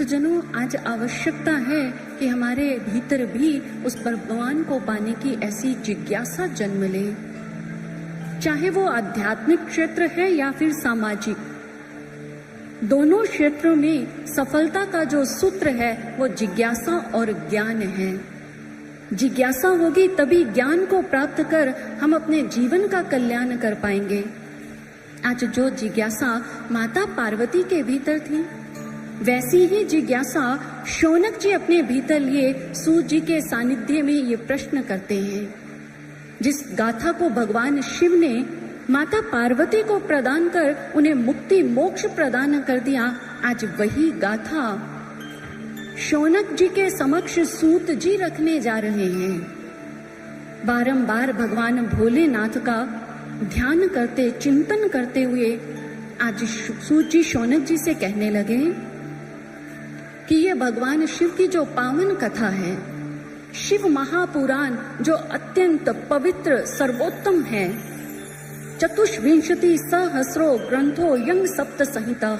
भक्तजनों, आज आवश्यकता है कि हमारे भीतर भी उस भगवान को पाने की ऐसी जिज्ञासा जन्म ले, चाहे वो आध्यात्मिक क्षेत्र है या फिर सामाजिक। दोनों क्षेत्रों में सफलता का जो सूत्र है वो जिज्ञासा और ज्ञान है। जिज्ञासा होगी तभी ज्ञान को प्राप्त कर हम अपने जीवन का कल्याण कर पाएंगे। आज जो जिज्ञासा माता पार्वती के भीतर थी, वैसी ही जिज्ञासा शौनक जी अपने भीतर लिए सूर्य जी के सानिध्य में ये प्रश्न करते हैं। जिस गाथा को भगवान शिव ने माता पार्वती को प्रदान कर उन्हें मुक्ति मोक्ष प्रदान कर दिया, आज वही गाथा शौनक जी के समक्ष सूत जी रखने जा रहे हैं। बारंबार भगवान भोलेनाथ का ध्यान करते, चिंतन करते हुए आज सूत जी शौनक जी से कहने लगे कि ये भगवान शिव की जो पावन कथा है, शिव महापुराण जो अत्यंत पवित्र सर्वोत्तम है, चतुष्विंशति सहस्रो ग्रंथो यंग सप्त संहिता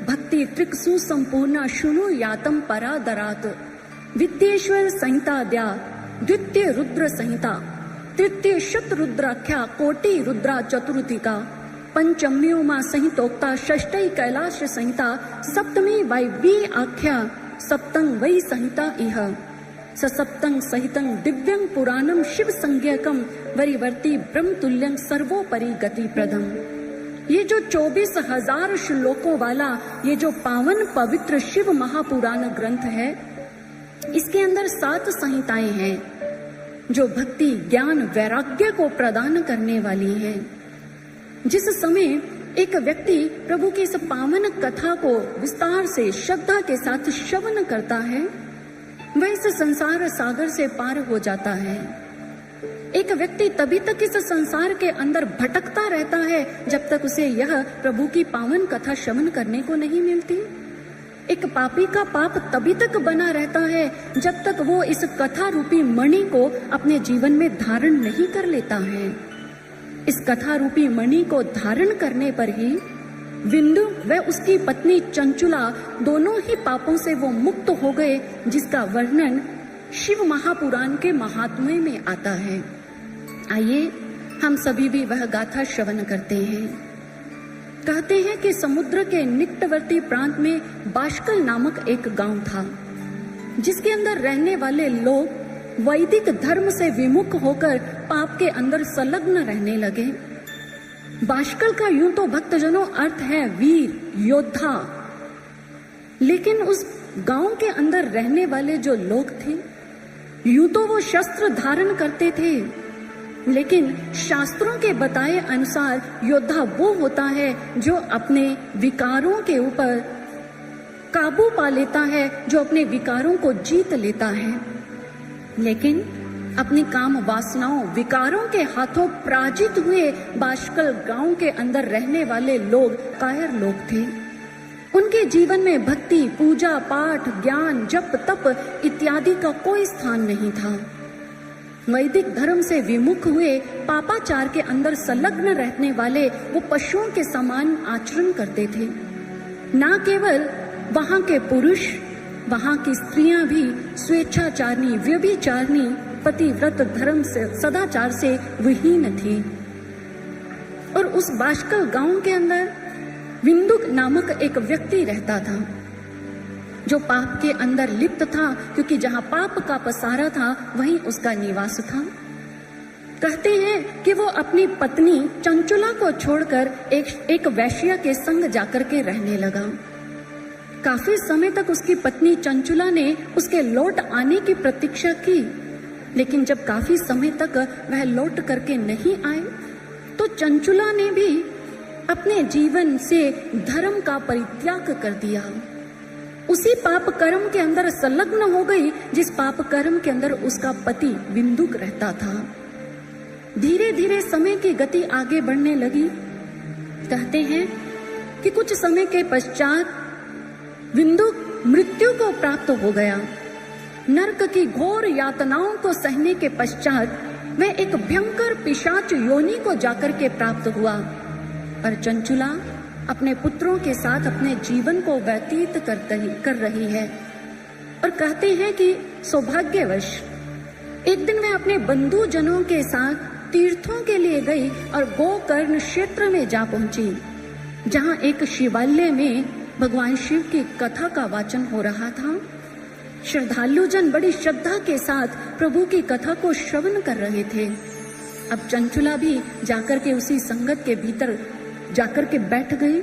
भक्ति त्रिक्सु संपूर्ण शुनु यातम परादरात विद्येश्वर संहिताद्या द्वितीय रुद्र संहिता तृतीय शत रुद्राख्या कोटि रुद्रा चतुर्थीका पंचम्यो मां संहितोक्ता षष्ठी कैलाश संहिता सप्तमी वायवी आख्या सप्तंग वै संहिता इह सप्तंग सहितं दिव्यं पुराणं शिव संज्ञकं वरिवर्ती ब्रह्म तुल्यं सर्वोपरि गति प्रदम। ये जो 24,000 श्लोकों वाला ये जो पावन पवित्र शिव महापुराण ग्रंथ है, इसके अंदर 7 संहिताएं हैं जो भक्ति ज्ञान वैराग्य को प्रदान करने वाली हैं। जिस समय एक व्यक्ति प्रभु की इस पावन कथा को विस्तार से श्रद्धा के साथ श्रवण करता है, वह इस संसार सागर से पार हो जाता है। एक व्यक्ति तभी तक इस संसार के अंदर भटकता रहता है जब तक उसे यह प्रभु की पावन कथा श्रवण करने को नहीं मिलती। एक पापी का पाप तभी तक बना रहता है जब तक वो इस कथा रूपी मणि को अपने जीवन में धारण नहीं कर लेता है। इस कथा रूपी मणि को धारण करने पर ही विंदु व उसकी पत्नी चंचुला दोनों ही पापों से वो मुक्त हो गए, जिसका वर्णन शिव महापुराण के महात्म्य में आता है। आइए हम सभी भी वह गाथा श्रवण करते हैं। कहते हैं कि समुद्र के निकटवर्ती प्रांत में बाष्कल नामक एक गांव था, जिसके अंदर रहने वाले लोग वैदिक धर्म से विमुख होकर पाप के अंदर संलग्न रहने लगे। बाष्कल का यूं तो भक्तजनों अर्थ है वीर योद्धा, लेकिन उस गांव के अंदर रहने वाले जो लोग थे, यूं तो वो शस्त्र धारण करते थे, लेकिन शास्त्रों के बताए अनुसार योद्धा वो होता है जो अपने विकारों के ऊपर काबू पा लेता है, जो अपने विकारों को जीत लेता है। लेकिन अपनी काम वासनाओं विकारों के हाथों पराजित हुए बाष्कल गांव के अंदर रहने वाले लोग कायर लोग थे। उनके जीवन में भक्ति पूजा पाठ ज्ञान जप तप इत्यादि का कोई स्थान नहीं था। वैदिक धर्म से विमुख हुए पापाचार के अंदर संलग्न रहने वाले वो पशुओं के समान आचरण करते थे। न केवल वहां के पुरुष, वहां की स्त्रियां भी स्वेच्छाचारणी व्यभिचारणी पतिव्रत धर्म से सदाचार से विहीन थी। और उस बाष्कल गांव के अंदर विंदुक नामक एक व्यक्ति रहता था, जो पाप के अंदर लिप्त था, क्योंकि जहां पाप का पसारा था वहीं उसका निवास था। कहते हैं कि वो अपनी पत्नी चंचुला को छोड़कर एक वैश्या के संग जाकर के रहने लगा। काफी समय तक उसकी पत्नी चंचुला ने उसके लौट आने की प्रतीक्षा की, लेकिन जब काफी समय तक वह लौट करके नहीं आए तो चंचुला ने भी अपने जीवन से धर्म का परित्याग कर दिया। उसी पाप कर्म के अंदर संलग्न हो गई जिस पाप कर्म के अंदर उसका पति विंदुक रहता था। धीरे धीरे समय की गति आगे बढ़ने लगी। कहते हैं कि कुछ समय के पश्चात विंदुक मृत्यु को प्राप्त हो गया। नरक की घोर यातनाओं को सहने के पश्चात वह एक भयंकर पिशाच योनि को जाकर के प्राप्त हुआ। पर चंचुला अपने पुत्रों के साथ अपने जीवन को व्यतीत कर रही है और कहते हैं कि सौभाग्यवश एक दिन मैं अपने बंधुजनों के साथ तीर्थों के लिए गई और गोकर्ण क्षेत्र में जा पहुंची, जहां एक शिवालय में भगवान शिव की कथा का वाचन हो रहा था। श्रद्धालुजन बड़ी श्रद्धा के साथ प्रभु की कथा को श्रवण कर रहे थे। अब चंचुला भी जाकर के उसी संगत के भीतर जाकर के बैठ गई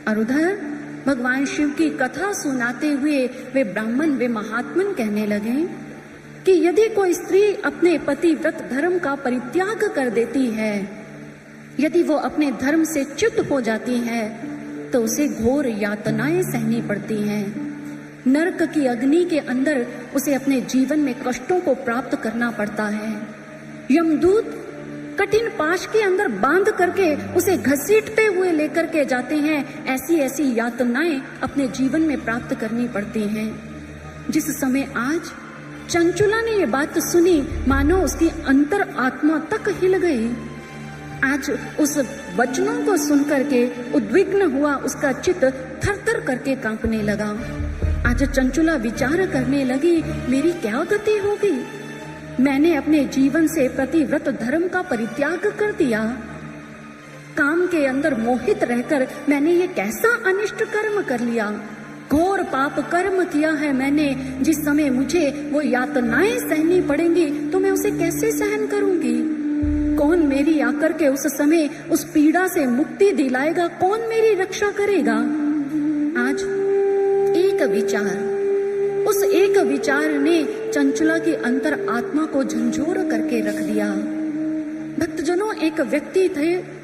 और उधर भगवान शिव की कथा सुनाते हुए वे ब्राह्मण वे महात्मन कहने लगे कि यदि कोई स्त्री अपने पतिव्रत धर्म का परित्याग कर देती है, यदि वो अपने धर्म से च्युत हो जाती है, तो उसे घोर यातनाएं सहनी पड़ती हैं। नरक की अग्नि के अंदर उसे अपने जीवन में कष्टों को प्राप्त करना पड़ता है। यमदूत कठिन पाश के अंदर बांध करके उसे घसीटते हुए लेकर के जाते हैं। ऐसी ऐसी यातनाएं अपने जीवन में प्राप्त करनी पड़ती हैं। जिस समय आज चंचुला ने ये बात सुनी, मानो उसकी अंतर आत्मा तक हिल गई। आज उस वचनों को सुनकर के उद्विग्न हुआ उसका चित्त थर-थर करके कांपने लगा। आज चंचुला विचार करने लगी, मेरी क्या गति होगी? मैंने अपने जीवन से प्रतिव्रत धर्म का परित्याग कर दिया। काम के अंदर मोहित रहकर मैंने ये कैसा अनिष्ट कर्म कर लिया। घोर पाप कर्म किया है मैंने। जिस समय मुझे वो यातनाएं सहनी पड़ेंगी तो मैं उसे कैसे सहन करूंगी? कौन मेरी आकर के उस समय उस पीड़ा से मुक्ति दिलाएगा? कौन मेरी रक्षा करेगा? आज एक विचार, उस एक विचार ने चंचुला की अंतर आत्मा को झंझोर करके रख दिया। भक्तजनों, एक व्यक्ति थे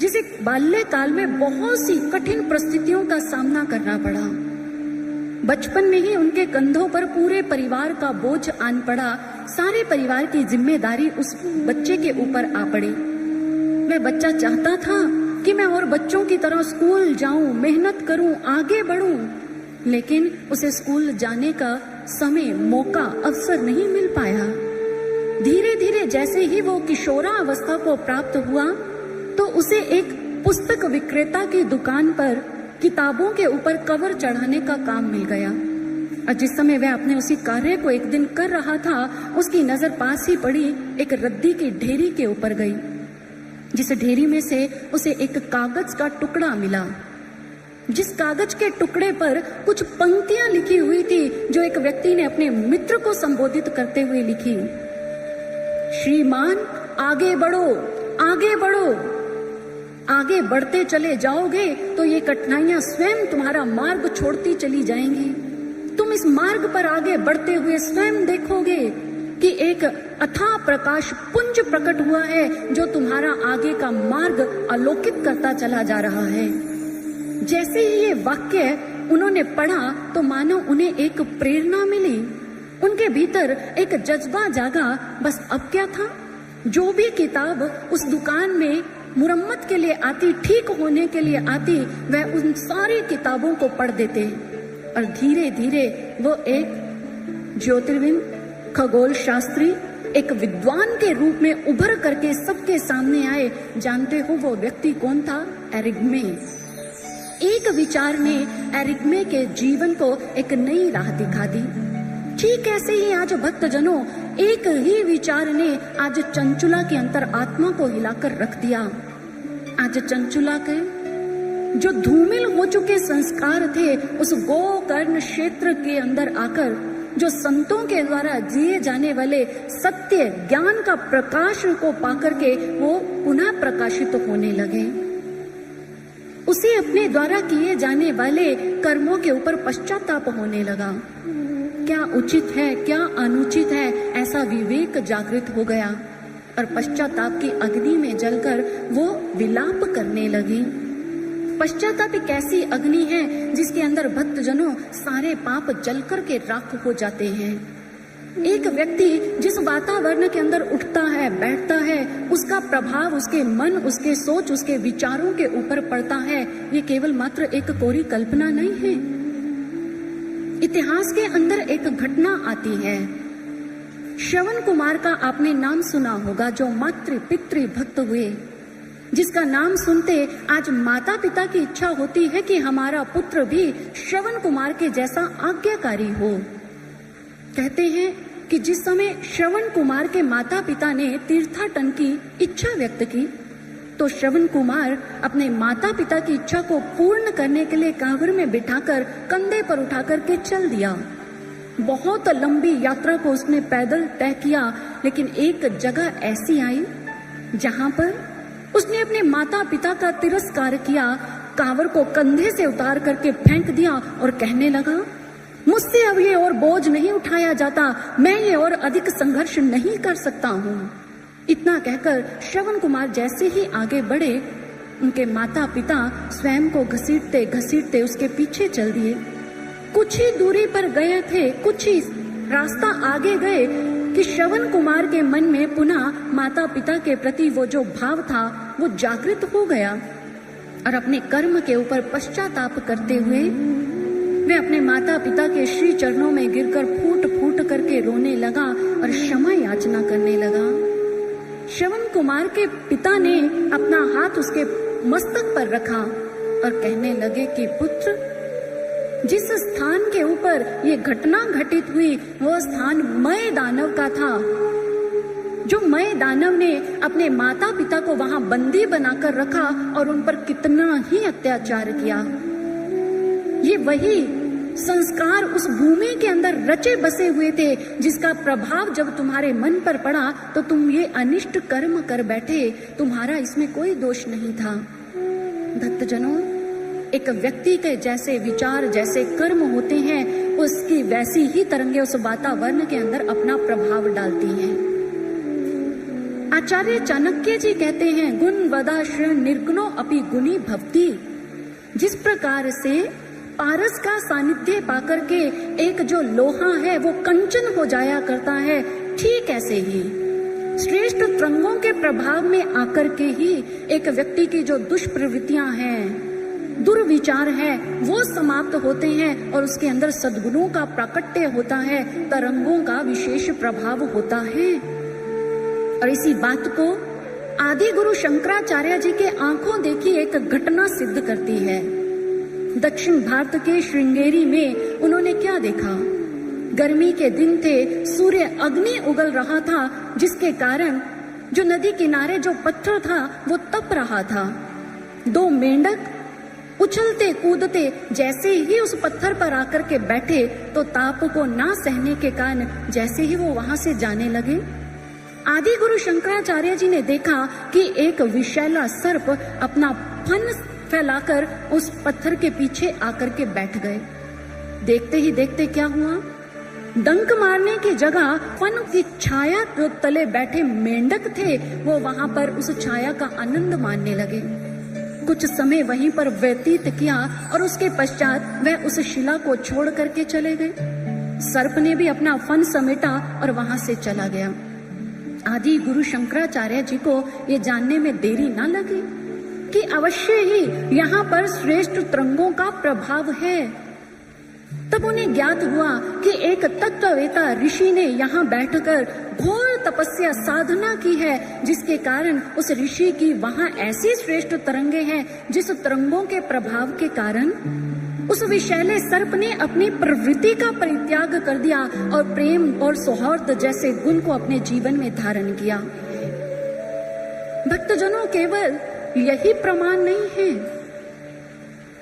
जिसे बाल्यकाल में बहुत सी कठिन परिस्थितियों का सामना करना पड़ा। बचपन में ही उनके कंधों पर पूरे परिवार का बोझ आन पड़ा। सारे परिवार की जिम्मेदारी उस बच्चे के ऊपर आ पड़ी। वह बच्चा चाहता था कि मैं और बच्चों की तरह स्कूल जाऊं, मेहनत करूं, आगे बढ़ूं, लेकिन उसे स्कूल जाने का समय, मौका, अवसर नहीं मिल पाया। धीरे धीरे जैसे ही वो किशोरा अवस्था को प्राप्त हुआ तो उसे एक पुस्तक विक्रेता की दुकान पर किताबों के ऊपर कवर चढ़ाने का काम मिल गया। और जिस समय वह अपने उसी कार्य को एक दिन कर रहा था, उसकी नजर पास ही पड़ी एक रद्दी की ढेरी के ऊपर गई, जिस ढेरी में से उसे एक कागज का टुकड़ा मिला। जिस कागज के टुकड़े पर कुछ पंक्तियां लिखी हुई थी जो एक व्यक्ति ने अपने मित्र को संबोधित करते हुए लिखी। श्रीमान, आगे बढ़ो, आगे बढ़ो। आगे बढ़ते चले जाओगे तो ये कठिनाइयां स्वयं तुम्हारा मार्ग छोड़ती चली जाएंगी। तुम इस मार्ग पर आगे बढ़ते हुए स्वयं देखोगे कि एक अथाह प्रकाश पुंज प्रकट हुआ है जो तुम्हारा आगे का मार्ग आलोकित करता चला जा रहा है। जैसे ही ये वाक्य उन्होंने पढ़ा तो मानो उन्हें एक प्रेरणा मिली। उनके भीतर एक जज्बा जागा। बस अब क्या था, जो भी किताब उस दुकान में मुरम्मत के लिए आती, ठीक होने के लिए आती, वह उन सारी किताबों को पढ़ देते और धीरे धीरे वो एक ज्योतिर्विद, खगोल शास्त्री, एक विद्वान के रूप में उभर करके सबके सामने आए। जानते हो वो व्यक्ति कौन था? एरिग्मे। एक विचार ने एरिग्मे के जीवन को एक नई राह दिखा दी। ठीक ऐसे ही आज भक्तजनों, एक ही विचार ने आज चंचुला की अंतर आत्मा को हिलाकर रख दिया। आज चंचुला के जो धूमिल हो चुके संस्कार थे, उस गोकर्ण क्षेत्र के अंदर आकर जो संतों के द्वारा जिए जाने वाले सत्य ज्ञान का प्रकाश को पाकर के वो पुनः प्रकाशित होने लगे। उसे अपने द्वारा किए जाने वाले कर्मों के ऊपर पश्चाताप होने लगा। क्या उचित है, क्या अनुचित है, ऐसा विवेक जागृत हो गया और पश्चाताप की अग्नि में जलकर वो विलाप करने लगी। पश्चाताप एक ऐसी अग्नि है जिसके अंदर भक्तजनों सारे पाप जलकर के राख हो जाते हैं। एक व्यक्ति जिस वातावरण के अंदर उठता है, बैठता है, उसका प्रभाव उसके मन, उसके सोच, उसके विचारों के ऊपर पड़ता है। ये केवल मात्र एक कोरी कल्पना नहीं है। इतिहास के अंदर एक घटना आती है। श्रवण कुमार का आपने नाम सुना होगा, जो मातृ पितृ भक्त हुए। जिसका नाम सुनते आज माता पिता की इच्छा होती है कि हमारा पुत्र भी श्रवण कुमार के जैसा आज्ञाकारी हो। कहते हैं कि जिस समय श्रवण कुमार के माता पिता ने तीर्थाटन की इच्छा व्यक्त की, तो श्रवण कुमार अपने माता पिता की इच्छा को पूर्ण करने के लिए कांवर में बिठाकर कंधे पर उठाकर के चल दिया। बहुत लंबी यात्रा को उसने पैदल तय किया, लेकिन एक जगह ऐसी आई जहां पर उसने अपने माता पिता का तिरस्कार किया, कांवर को कंधे से उतार करके फेंक दिया और कहने लगा, मुझसे अब ये और बोझ नहीं उठाया जाता, मैं ये और अधिक संघर्ष नहीं कर सकता हूँ। इतना कहकर श्रवण कुमार जैसे ही आगे बढ़े, उनके माता पिता स्वयं को घसीटते घसीटते उसके पीछे चल दिए। कुछ ही दूरी पर गए थे, कुछ ही रास्ता आगे गए कि श्रवण कुमार के मन में पुनः माता पिता के प्रति वो जो भाव था वो जागृत हो गया और अपने कर्म के ऊपर पश्चाताप करते हुए वे अपने माता पिता के श्री चरणों में गिरकर फूट फूट करके रोने लगा और क्षमा याचना करने लगा। श्रवण कुमार के पिता ने अपना हाथ उसके मस्तक पर रखा और कहने लगे कि पुत्र, जिस स्थान के ऊपर ये घटना घटित हुई वह स्थान मय दानव का था। जो मय दानव ने अपने माता पिता को वहां बंदी बनाकर रखा और उन पर कितना ही अत्याचार किया। ये वही संस्कार उस भूमि के अंदर रचे बसे हुए थे, जिसका प्रभाव जब तुम्हारे मन पर पड़ा तो तुम ये अनिष्ट कर्म कर बैठे। तुम्हारा इसमें कोई दोष नहीं था। भक्तजनों, एक व्यक्ति के जैसे विचार, जैसे कर्म होते हैं, उसकी वैसी ही तरंगे उस वातावरण के अंदर अपना प्रभाव डालती हैं। आचार्य चाणक्य जी कहते हैं, गुण वदाश्रय निर्गुणो अपि गुणी भवति। जिस प्रकार से पारस का सानिध्य पाकर के एक जो लोहा है वो कंचन हो जाया करता है, ठीक ऐसे ही श्रेष्ठ तरंगों के प्रभाव में आकर के ही एक व्यक्ति की जो दुष्प्रवृत्तियां हैं, दुर्विचार है, वो समाप्त होते हैं और उसके अंदर सद्गुणों का प्राकट्य होता है, तरंगों का विशेष प्रभाव होता है। और इसी बात को आदि गुरु शंकराचार्य जी के आंखों देखी एक घटना सिद्ध करती है। दक्षिण भारत के श्रृंगेरी में उन्होंने क्या देखा? गर्मी के दिन थे, सूर्य अग्नि उगल रहा था, जिसके कारण जो नदी किनारे जो पत्थर था वो तप रहा था। दो मेंढक उछलते कूदते जैसे ही उस पत्थर पर आकर के बैठे तो ताप को ना सहने के कारण जैसे ही वो वहां से जाने लगे, आदि गुरु शंकराचार्य जी ने देखा कि एक विषैला सर्प अपना फन फैलाकर उस पत्थर के पीछे आकर के बैठ गए। देखते ही देखते क्या हुआ, डंक मारने की जगह फन की छाया जो तले बैठे मेंढक थे वो वहां पर उस छाया का आनंद मानने लगे। कुछ समय वहीं पर व्यतीत किया और उसके पश्चात वह उस शिला को छोड़ करके चले गए। सर्प ने भी अपना फन समेटा और वहां से चला गया। आदि गुरु शंकराचार्य जी को ये जानने में देरी ना लगी कि अवश्य ही यहाँ पर श्रेष्ठ तरंगों का प्रभाव है। तब उन्हें ज्ञात हुआ कि एक तत्ववेता ऋषि ने यहाँ बैठकर घोर तपस्या साधना की है, जिसके कारण उस ऋषि की वहाँ ऐसी श्रेष्ठ तरंगे हैं जिस तरंगों के प्रभाव के कारण उस विषैले सर्प ने अपनी प्रवृत्ति का परित्याग कर दिया और प्रेम और सौहार्द जैसे गुण को अपने जीवन में धारण किया। भक्तजनों, केवल यही प्रमाण नहीं है,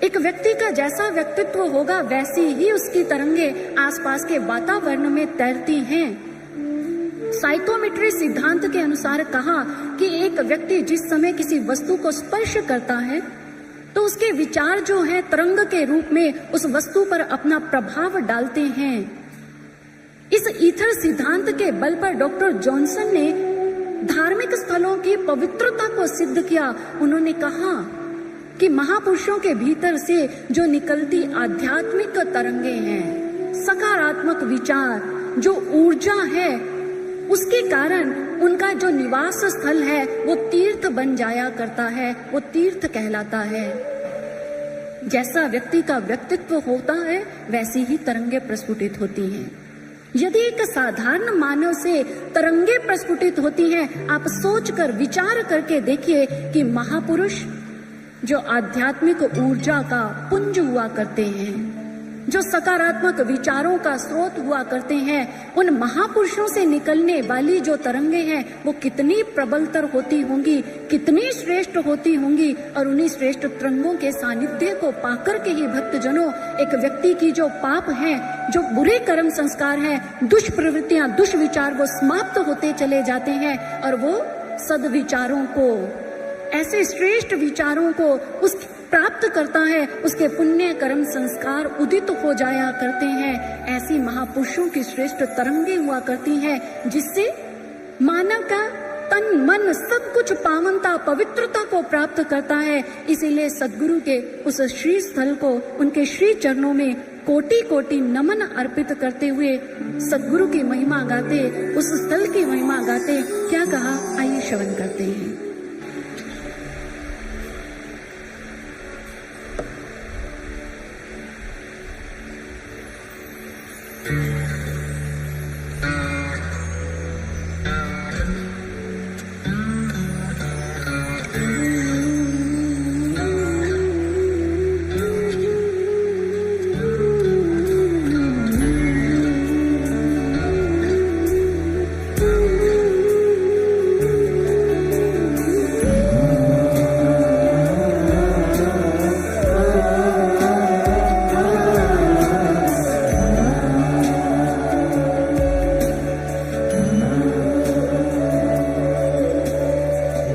एक व्यक्ति का जैसा व्यक्तित्व होगा वैसी ही उसकी तरंगे आसपास के वातावरण में तैरती हैं। साइकोमेट्री सिद्धांत के अनुसार कहा कि एक व्यक्ति जिस समय किसी वस्तु को स्पर्श करता है तो उसके विचार जो है तरंग के रूप में उस वस्तु पर अपना प्रभाव डालते हैं। इस ईथर सिद्धांत के बल पर डॉक्टर जॉनसन ने धार्मिक स्थलों की पवित्रता को सिद्ध किया। उन्होंने कहा कि महापुरुषों के भीतर से जो निकलती आध्यात्मिक तरंगे हैं, सकारात्मक विचार, जो ऊर्जा है, उसके कारण उनका जो निवास स्थल है वो तीर्थ बन जाया करता है, वो तीर्थ कहलाता है। जैसा व्यक्ति का व्यक्तित्व होता है वैसी ही तरंगे प्रस्फुटित होती हैं। यदि एक साधारण मानव से तरंगे प्रस्फुटित होती हैं, आप सोचकर विचार करके देखिए कि महापुरुष जो आध्यात्मिक ऊर्जा का पुंज हुआ करते हैं, जो सकारात्मक विचारों का स्रोत हुआ करते हैं, उन महापुरुषों से निकलने वाली जो तरंगे हैं वो कितनी प्रबलतर होती होंगी, कितनी श्रेष्ठ होती होंगी। और उन्हीं श्रेष्ठ तरंगों के सानिध्य को पाकर के ही भक्तजनों एक व्यक्ति की जो पाप हैं, जो बुरे कर्म संस्कार हैं, दुष्प्रवृत्तियां, दुष्विचार वो समाप्त होते चले जाते हैं और वो सद्विचारों को, ऐसे श्रेष्ठ विचारों को उस प्राप्त करता है, उसके पुण्य कर्म संस्कार उदित हो जाया करते हैं। ऐसी महापुरुषों की श्रेष्ठ तरंगे हुआ करती हैं जिससे मानव का तन मन सब कुछ पावनता पवित्रता को प्राप्त करता है। इसीलिए सद्गुरु के उस श्री स्थल को, उनके श्री चरणों में कोटि कोटि नमन अर्पित करते हुए सद्गुरु की महिमा गाते, उस स्थल की महिमा गाते क्या कहा, आइए श्रवण करते हैं।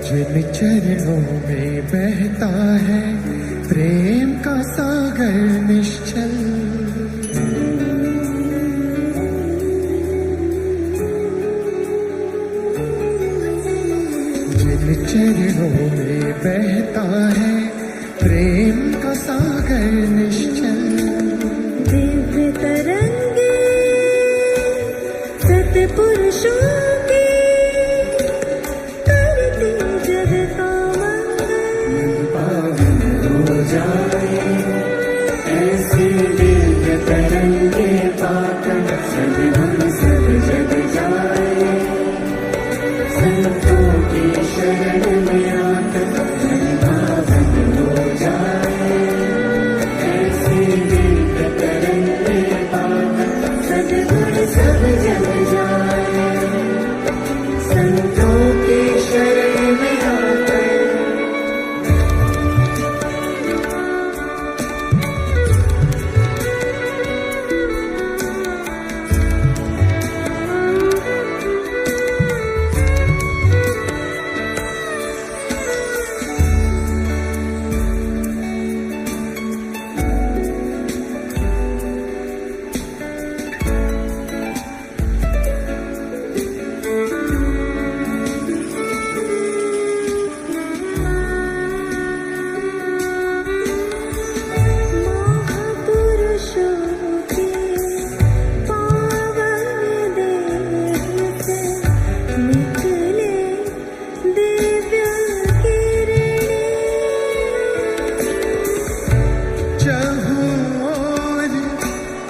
जिन चरणों में बहता है प्रेम का सागर निश्चल, जिन चरणों में बहता है प्रेम का सागर निश्चल, दिव्य तरंगे सतपुरुषों की ऐसी दिव्य तरंगे पाकर सद्गुरु सब जग जाए, संतों की शरण में आकर भावन हो जाए। ऐसी दिव्य तरंगे पाकर सद्गुरु सब जग जाए, संतों की शरण में आकर।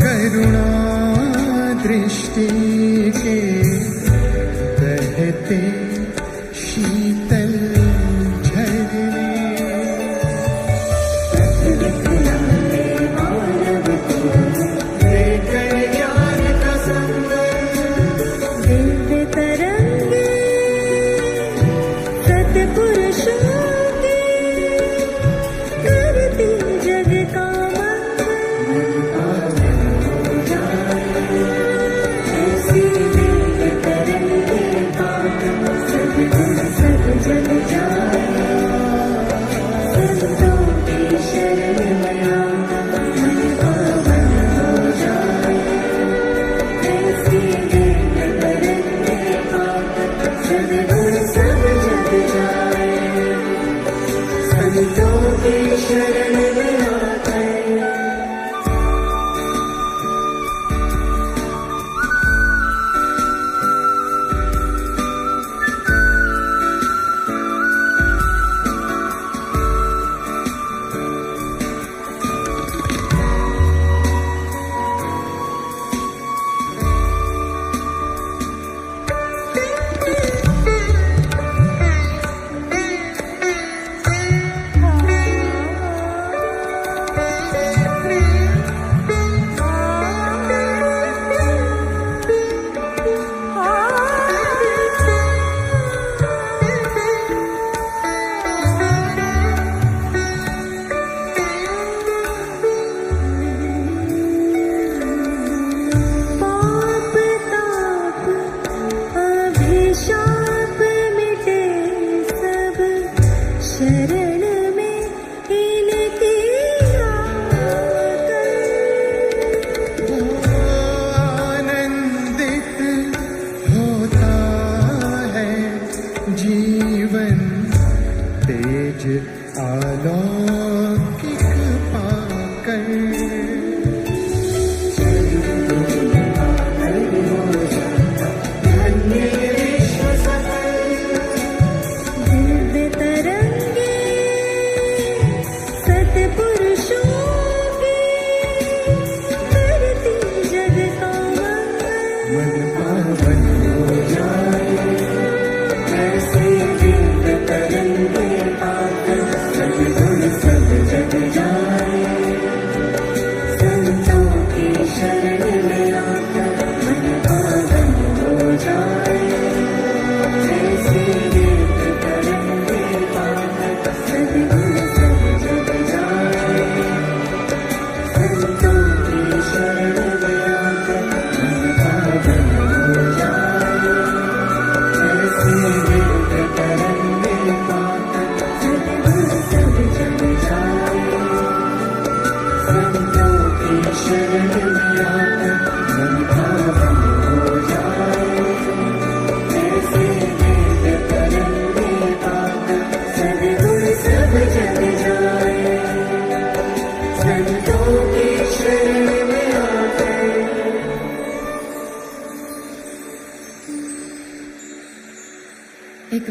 करुणा दृष्टि के बहते शीतल झरने, लेकर ज्ञान का दिव्य तरंगे सतपुरुषों की करती जग का ऐसी दिव्य तरंगे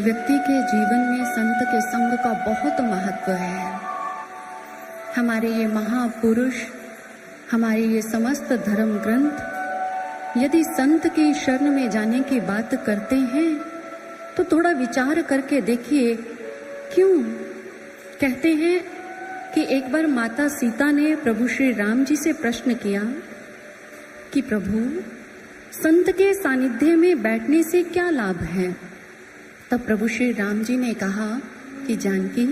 व्यक्ति के जीवन में संत के संग का बहुत महत्व है। हमारे ये महापुरुष, हमारे ये समस्त धर्म ग्रंथ यदि संत की शरण में जाने की बात करते हैं तो थोड़ा विचार करके देखिए, क्यों कहते हैं कि एक बार माता सीता ने प्रभु श्री राम जी से प्रश्न किया कि प्रभु, संत के सानिध्य में बैठने से क्या लाभ है। तब प्रभु श्री राम जी ने कहा कि जानकी,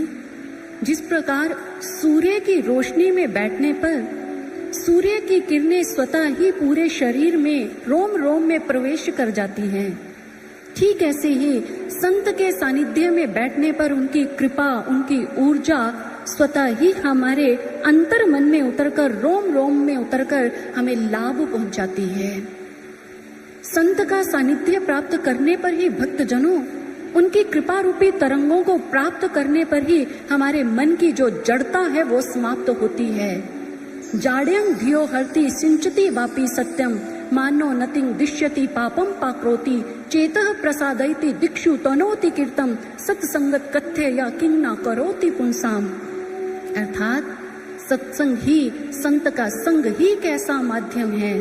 जिस प्रकार सूर्य की रोशनी में बैठने पर सूर्य की किरणें स्वतः ही पूरे शरीर में रोम रोम में प्रवेश कर जाती हैं, ठीक ऐसे ही संत के सानिध्य में बैठने पर उनकी कृपा, उनकी ऊर्जा स्वतः ही हमारे अंतर मन में उतरकर, रोम रोम में उतरकर हमें लाभ पहुंचाती है। संत का सानिध्य प्राप्त करने पर ही भक्तजनों, उनकी कृपा रूपी तरंगों को प्राप्त करने पर ही हमारे मन की जो जड़ता है वो समाप्त होती है। जाड्यं धियो हरति सिंचति वापि सत्यम, मानो नतिंग दिश्यति पापम पाक्रोति, चेतः प्रसादयति दिक्षु तनोति कीर्तम, सत्संगत कथ्य या किंग न करोति पुंसाम। अर्थात सत्संग ही, संत का संग ही एक ऐसा माध्यम है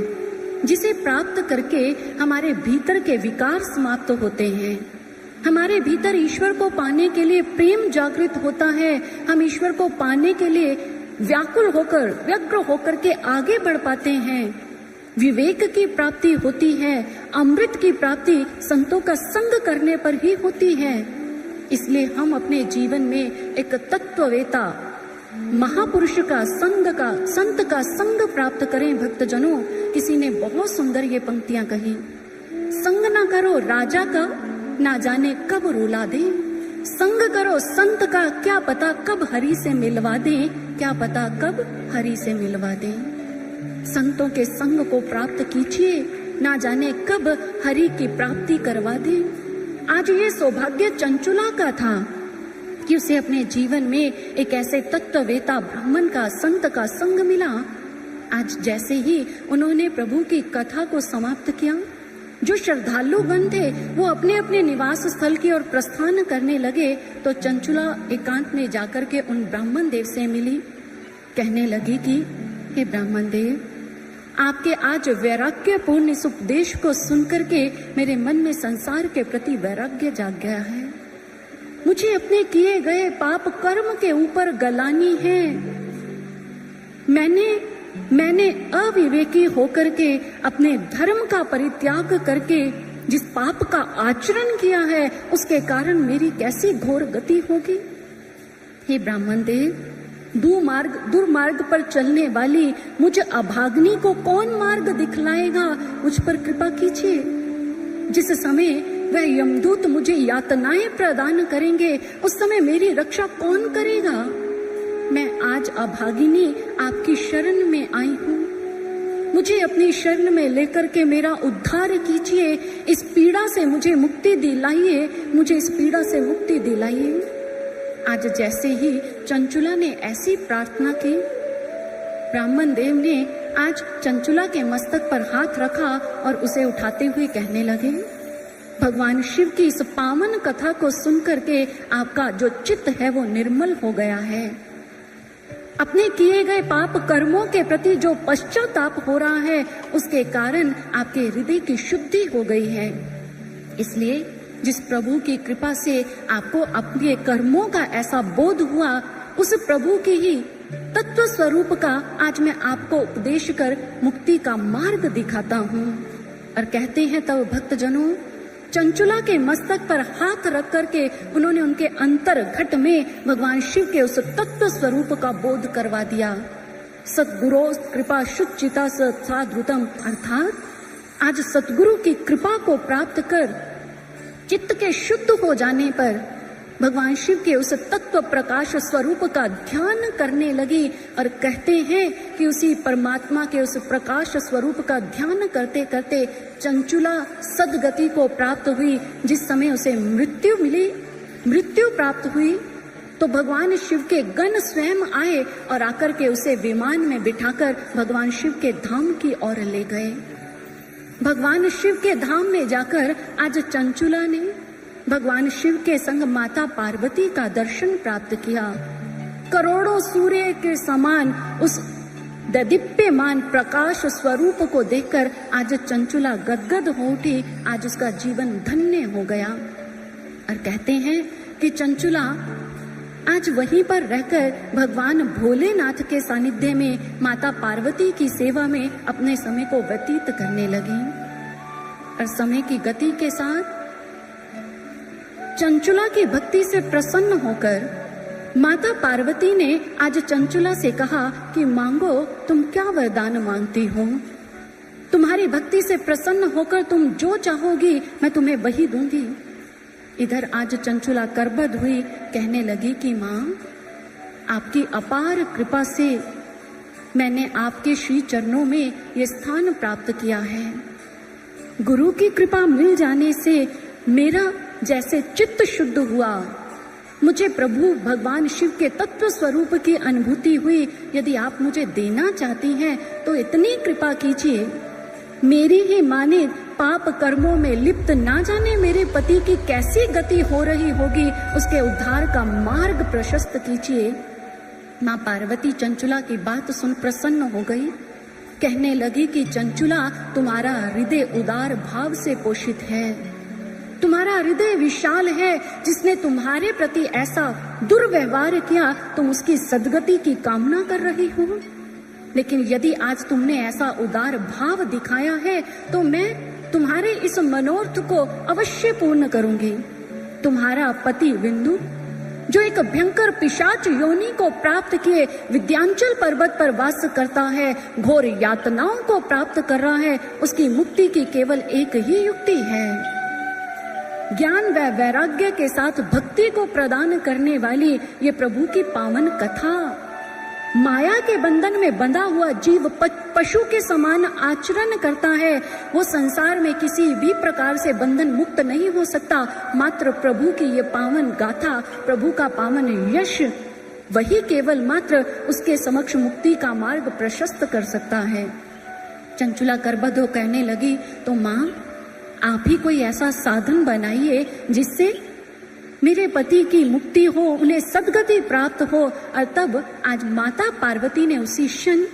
जिसे प्राप्त करके हमारे भीतर के विकार समाप्त होते हैं। हमारे भीतर ईश्वर को पाने के लिए प्रेम जागृत होता है। हम ईश्वर को पाने के लिए व्याकुल होकर, व्यग्र होकर के आगे बढ़ पाते हैं। विवेक की प्राप्ति होती है, अमृत की प्राप्ति संतों का संग करने पर ही होती है। इसलिए हम अपने जीवन में एक तत्ववेता, महापुरुष का संग का, संत का संग प्राप्त करें। भक्तजनों, किसी ने बहुत सुंदर ये पंक्तियां कही, संग ना करो राजा का, ना जाने कब रुला दे। संग करो संत का, क्या पता कब हरि से मिलवा दे, क्या पता कब हरि से मिलवा दे। संतों के संग को प्राप्त कीजिए, ना जाने कब हरि की प्राप्ति करवा दे। आज ये सौभाग्य चंचुला का था कि उसे अपने जीवन में एक ऐसे तत्ववेता ब्राह्मण का, संत का संग मिला। आज जैसे ही उन्होंने प्रभु की कथा को समाप्त किया, जो श्रद्धालुगण थे वो अपने अपने निवास स्थल की ओर प्रस्थान करने लगे, तो चंचुला एकांत में जाकर के उन ब्राह्मण देव से मिली। कहने लगी कि हे ब्राह्मण देव, आपके आज वैराग्यपूर्ण इस उपदेश को सुनकर के मेरे मन में संसार के प्रति वैराग्य जाग गया है। मुझे अपने किए गए पाप कर्म के ऊपर गलानी है। मैंने अविवेकी होकर के अपने धर्म का परित्याग करके जिस पाप का आचरण किया है, उसके कारण मेरी कैसी घोर गति होगी। हे ब्राह्मण देव, दुर्मार्ग पर चलने वाली मुझ अभाग्नि को कौन मार्ग दिखलाएगा, मुझ पर कृपा कीजिए। जिस समय वह यमदूत मुझे यातनाएं प्रदान करेंगे, उस समय मेरी रक्षा कौन करेगा। मैं आज अभागिनी आपकी शरण में आई हूँ, मुझे अपनी शरण में लेकर के मेरा उद्धार कीजिए। इस पीड़ा से मुझे मुक्ति दिलाइए, मुझे इस पीड़ा से मुक्ति दिलाइए। आज जैसे ही चंचुला ने ऐसी प्रार्थना की, ब्राह्मण देव ने आज चंचुला के मस्तक पर हाथ रखा और उसे उठाते हुए कहने लगे, भगवान शिव की इस पावन कथा को सुनकर के आपका जो चित्त है वो निर्मल हो गया है। अपने किए गए पाप कर्मों के प्रति जो पश्चाताप हो रहा है, उसके कारण आपके हृदय की शुद्धि हो गई है। इसलिए जिस प्रभु की कृपा से आपको अपने कर्मों का ऐसा बोध हुआ, उस प्रभु की ही तत्व स्वरूप का आज मैं आपको उपदेश कर मुक्ति का मार्ग दिखाता हूँ। और कहते हैं तब भक्तजनों, चंचुला के मस्तक पर हाथ रख करके उन्होंने उनके अंतर घट में भगवान शिव के उस तत्व स्वरूप का बोध करवा दिया। सतगुरु कृपा शुचिता साधुतम, अर्थात आज सतगुरु की कृपा को प्राप्त कर चित्त के शुद्ध हो जाने पर भगवान शिव के उस तत्व प्रकाश स्वरूप का ध्यान करने लगी। और कहते हैं कि उसी परमात्मा के उस प्रकाश स्वरूप का ध्यान करते करते चंचुला सदगति को प्राप्त हुई। जिस समय उसे मृत्यु प्राप्त हुई तो भगवान शिव के गण स्वयं आए और आकर के उसे विमान में बिठाकर भगवान शिव के धाम की ओर ले गए। भगवान शिव के धाम में जाकर आज चंचुला ने भगवान शिव के संग माता पार्वती का दर्शन प्राप्त किया। करोड़ों सूर्य के समान उस दीप्यमान प्रकाश स्वरूप को देखकर आज चंचुला गदगद हो उठी। आज उसका जीवन धन्य हो गया। और कहते हैं कि चंचुला आज वहीं पर रहकर भगवान भोलेनाथ के सानिध्य में माता पार्वती की सेवा में अपने समय को व्यतीत करने लगी। और समय की गति के साथ चंचुला की भक्ति से प्रसन्न होकर माता पार्वती ने आज चंचुला से कहा कि मांगो, तुम क्या वरदान मांगती हो? तुम्हारी भक्ति से प्रसन्न होकर तुम जो चाहोगी मैं तुम्हें वही दूंगी। इधर आज चंचुला करबद्ध हुई, कहने लगी कि मां, आपकी अपार कृपा से मैंने आपके श्री चरणों में ये स्थान प्राप्त किया है। गुरु की कृपा मिल जाने से मेरा जैसे चित्त शुद्ध हुआ, मुझे प्रभु भगवान शिव के तत्व स्वरूप की अनुभूति हुई। यदि आप मुझे देना चाहती हैं तो इतनी कृपा कीजिए। मेरी ही माने पाप कर्मों में लिप्त ना जाने मेरे पति की कैसी गति हो रही होगी, उसके उद्धार का मार्ग प्रशस्त कीजिए। माँ पार्वती चंचुला की बात सुन प्रसन्न हो गई। कहने लगी कि चंचुला, तुम्हारा हृदय उदार भाव से पोषित है, तुम्हारा हृदय विशाल है। जिसने तुम्हारे प्रति ऐसा दुर्व्यवहार किया तुम उसकी सद्गति की कामना कर रही हो। लेकिन यदि आज तुमने ऐसा उदार भाव दिखाया है तो मैं तुम्हारे इस मनोरथ को अवश्य पूर्ण करूंगी। तुम्हारा पति विंदु, जो एक भयंकर पिशाच योनि को प्राप्त किए विद्यांचल पर्वत पर वास करता है, घोर यातनाओं को प्राप्त कर रहा है, उसकी मुक्ति की केवल एक ही युक्ति है, ज्ञान व वैराग्य के साथ भक्ति को प्रदान करने वाली ये प्रभु की पावन कथा। माया के बंधन में बंधा हुआ जीव पशु के समान आचरण करता है। वो संसार में किसी भी प्रकार से बंधन मुक्त नहीं हो सकता। मात्र प्रभु की ये पावन गाथा, प्रभु का पावन यश, वही केवल मात्र उसके समक्ष मुक्ति का मार्ग प्रशस्त कर सकता है। चंचुला करबद्ध कहने लगी, तो माँ, आप ही कोई ऐसा साधन बनाइए जिससे मेरे पति की मुक्ति हो, उन्हें सद्गति प्राप्त हो। और तब आज माता पार्वती ने उसी क्षण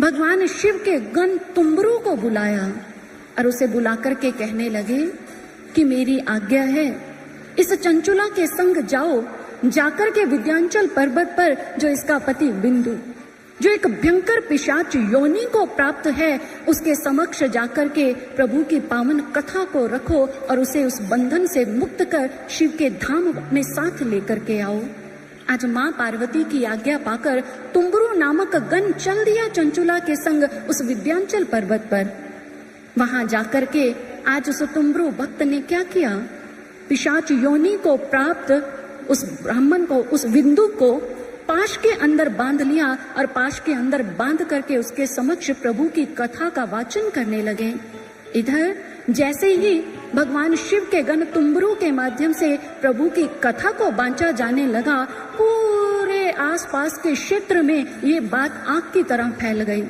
भगवान शिव के गण तुम्बरू को बुलाया और उसे बुला करके कहने लगे कि मेरी आज्ञा है, इस चंचुला के संग जाओ, जाकर के विद्यांचल पर्वत पर जो इसका पति बिंदु, जो एक भयंकर पिशाच योनि को प्राप्त है, उसके समक्ष जाकर के प्रभु की पावन कथा को रखो और उसे उस बंधन से मुक्त कर शिव के धाम अपने साथ लेकर के आओ। आज माँ पार्वती की आज्ञा पाकर तुम्बरू नामक गण चल दिया चंचुला के संग उस विद्यांचल पर्वत पर। वहां जाकर के आज उस तुम्बरू भक्त ने क्या किया, पिशाच योनि को प्राप्त उस ब्राह्मण को, उस बिंदु को पाश के अंदर बांध लिया और पाश के अंदर बांध करके उसके समक्ष प्रभु की कथा का वाचन करने लगे। इधर जैसे ही भगवान शिव के गण तुम्बरू के माध्यम से प्रभु की कथा को बांचा जाने लगा, पूरे आसपास के क्षेत्र में ये बात आग की तरह फैल गई।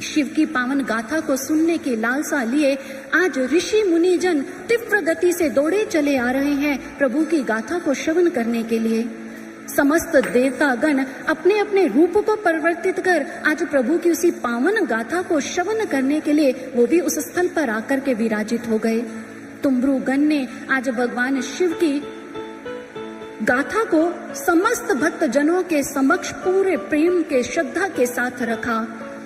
शिव की पावन गाथा को सुनने की लालसा लिए आज ऋषि मुनि जन तीव्र गति से दौड़े चले आ रहे हैं प्रभु की गाथा को श्रवण करने के लिए। समस्त देवता गण अपने अपने रूप को परिवर्तित कर आज प्रभु की उसी पावन गाथा को श्रवण करने के लिए वो भी उस स्थल पर आकर के विराजित हो गए। तुम्बरू गण ने आज भगवान शिव की गाथा को समस्त भक्त जनों के समक्ष पूरे प्रेम के श्रद्धा के साथ रखा।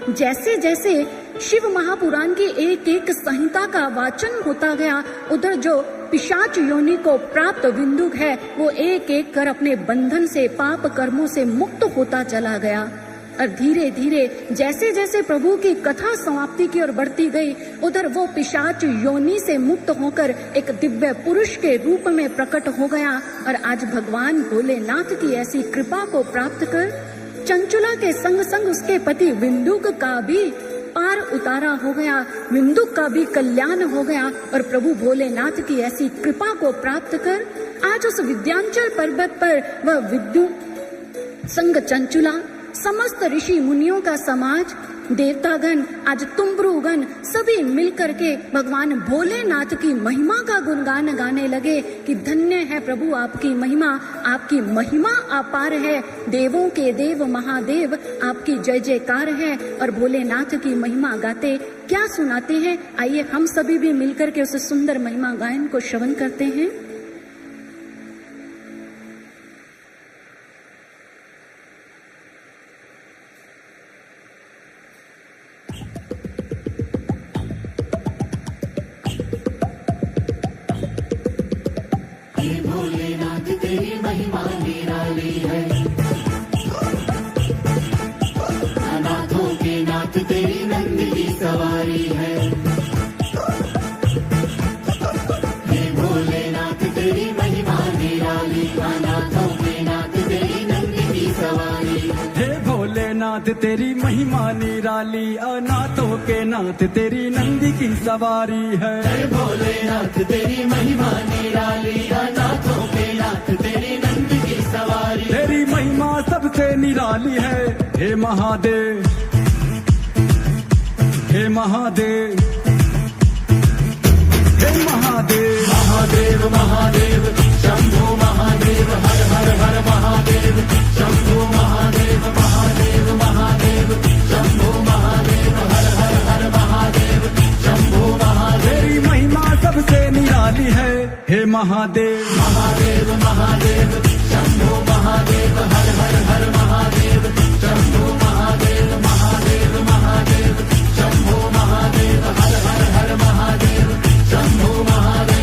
जैसे जैसे शिव महापुराण की एक एक संहिता का वाचन होता गया, उधर जो पिशाच योनि को प्राप्त विंदुक है वो एक एक कर अपने बंधन से, पाप कर्मों से मुक्त होता चला गया। और धीरे धीरे जैसे जैसे प्रभु की कथा समाप्ति की ओर बढ़ती गई, उधर वो पिशाच योनि से मुक्त होकर एक दिव्य पुरुष के रूप में प्रकट हो गया। और आज भगवान भोलेनाथ की ऐसी कृपा को प्राप्त कर चंचुला के संग संग उसके पति विंदुक का भी पार उतारा हो गया, विंदुक का भी कल्याण हो गया। और प्रभु भोलेनाथ की ऐसी कृपा को प्राप्त कर आज उस विद्यांचल पर्वत पर वह विद्यु संग चंचुला, समस्त ऋषि मुनियों का समाज देवतागण, आज तुम्बरुगण सभी मिलकर के भगवान भोलेनाथ की महिमा का गुणगान गाने लगे कि धन्य है प्रभु आपकी महिमा अपार है, देवों के देव महादेव आपकी जय जयकार है। और भोलेनाथ की महिमा गाते क्या सुनाते हैं, आइए हम सभी भी मिलकर के उस सुंदर महिमा गायन को श्रवण करते हैं। भोलेनाथ तेरी महिमा निराली है, अनाथों के नाथ तेरी नंद की सवारी है। हे भोलेनाथ तेरी महिमा निराली, अनाथों के नाथ तेरी नंद की सवारी। हे भोलेनाथ तेरी महिमा निराली, अनाथों के नाथ तेरी नंदी की सवारी है। हे भोलेनाथ तेरी महिमा निराली, अनाथों के नाथ तेरी नंद की सवारी। तेरी महिमा सबसे निराली है, हे महादेव, हे महादेव, हे महादेव। महादेव महादेव शंभो महादेव, हर हर हर महादेव, शंभो महादेव महादेव महादेव, शंभो महादेव, हर हर हर महादेव, शंभो महादेव। तेरी महिमा सबसे निराली है, हे महादेव। महादेव महादेव शंभो महादेव, हर हर हर महादेव, शंभो महादेव महादेव महादेव, शंभो महादेव, हर हर हर महादेव, शंभो महादेव।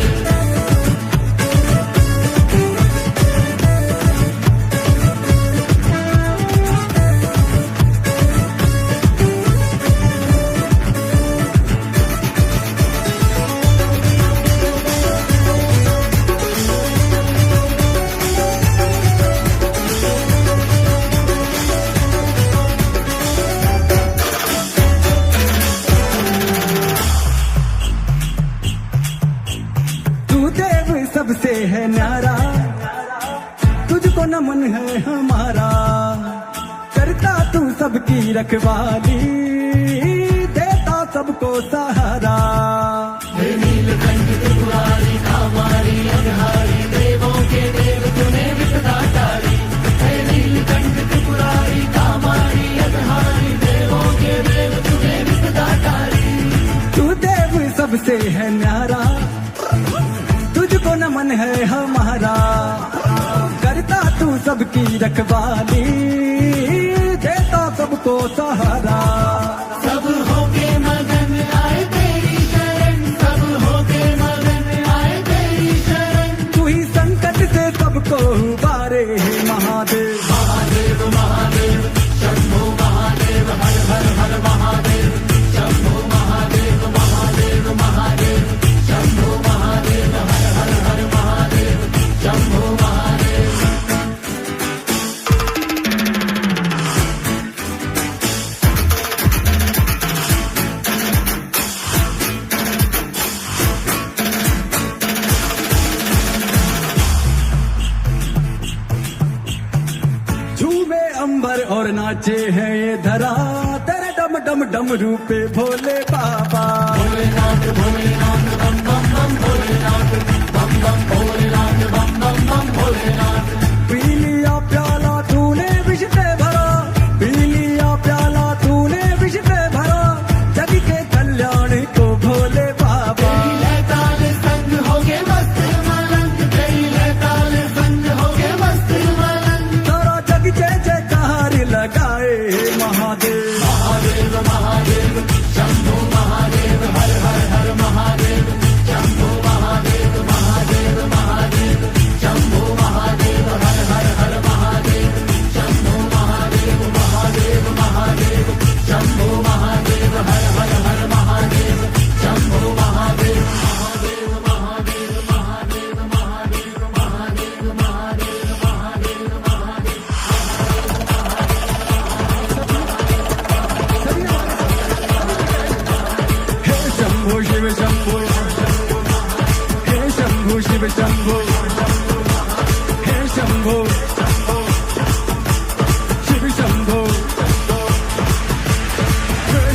सबसे है न्यारा, तुझको नमन है हमारा, करता तू सबकी रखवाली, देता सबको सहारा। हे नीलकंठ त्रिपुरारी कामारी अघहारी, देवों के देव तूने विपदा टारी। हे नीलकंठ त्रिपुरारी कामारी अघहारी, देवों के देव तूने विपदा टारी। तू देव सबसे है न्यारा, तुझको नमन है हमारा, करता तू सबकी रखवाली, देता सबको सहारा। सब होके मगन आए तेरी शरण, सब होके मगन आए तेरी शरण। तू ही संकट से सबको उबारे, हे महादेव। महादेव महादेव शंभो महादेव, हर हर हर महादेव, शंभो महादेव महादेव महादेव, शंभो महादेव, हर हर हर महादेव, शंभो महादेव। झूमे अंबर और नाचे हैं ये धरा, तेरे डम डम डम रूपे भोले बाबा। भोलेनाथ भोलेनाथ बम बम बम भोलेनाथ, बम बम भोलेनाथ, बम बम बम भोलेनाथ। पी लिया प्याला तूने विष पे भरा, पी लिया प्याला तूने विष पे भरा, जग के कल्याण को भोले बाबा। तेरी लहताल संग होके मस्त मलंग, तेरी लहताल संग होके मस्त मलंग। सारा जग जय जयकार लगाए, हे महादेव। महादेव महादेव शंभो महादेव, हर हर हर महादेव, शंभो महादेव महादेव महादेव, शंभो महादेव, हर हर हर महादेव, शंभो महादेव महादेव महादेव, शंभो महादेव, हर हर हर महादेव, शंभो महादेव महादेव महादेव महादेव महादेव महादेव महादेव महादेव महादेव। हे शंभो शिव शंभो, हे शंभो शिव शंभो, हे शंभो शिव शंभो, हे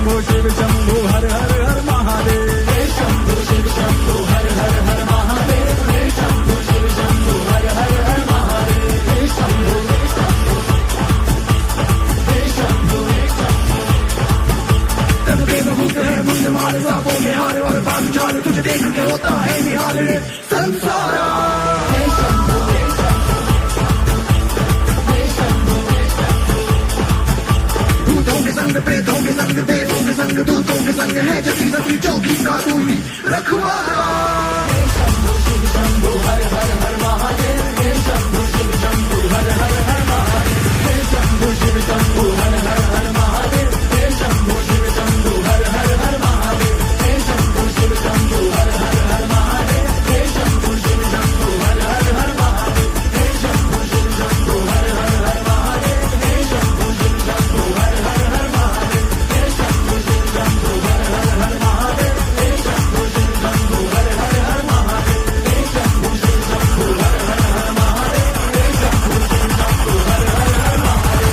शंभो शिव शंभो हर हर हर महादेव। हे शंभो शिव शंभो हर हर हर महादेव। हे शंभो शिव शंभो हर हर हर महादेव। हे शंभो हे शंभो हे शंभो हे शंभो। तब देवभूत है मुंड मार सांपों में हार और बाल चाल तुझे देख के होता है निहाल रे संसारा। हे शंभो हे शंभो हे शंभो हे शंभो। भूतों के संग प्रेतों के संग देवों के संग दूतों के संग है जसी सती चौकी का तू ही रखवाला। हे शंभो शिव शंभो हर हर हर महादेव। हे शंभो शिव शंभो हर हर हर महादेव। हे शंभो शिव शंभो हर हर हर महादेव। हे शंभो शिव शंभो हर हर हर महादेव। हे शंभो शिव शंभो हर हर हर महादेव। हे शंभो शिव शंभो हर हर हर महादेव। हे शंभो शिव शंभो हर हर हर महादेव। हे शंभो शिव शंभो हर हर हर महादेव। हे शंभो शिव शंभो हर हर हर महादेव। हे शंभो शिव शंभो हर हर हर महादेव। हे शंभो शिव शंभो हर हर हर महादेव। हे शंभो शिव शंभो हर हर हर महादेव।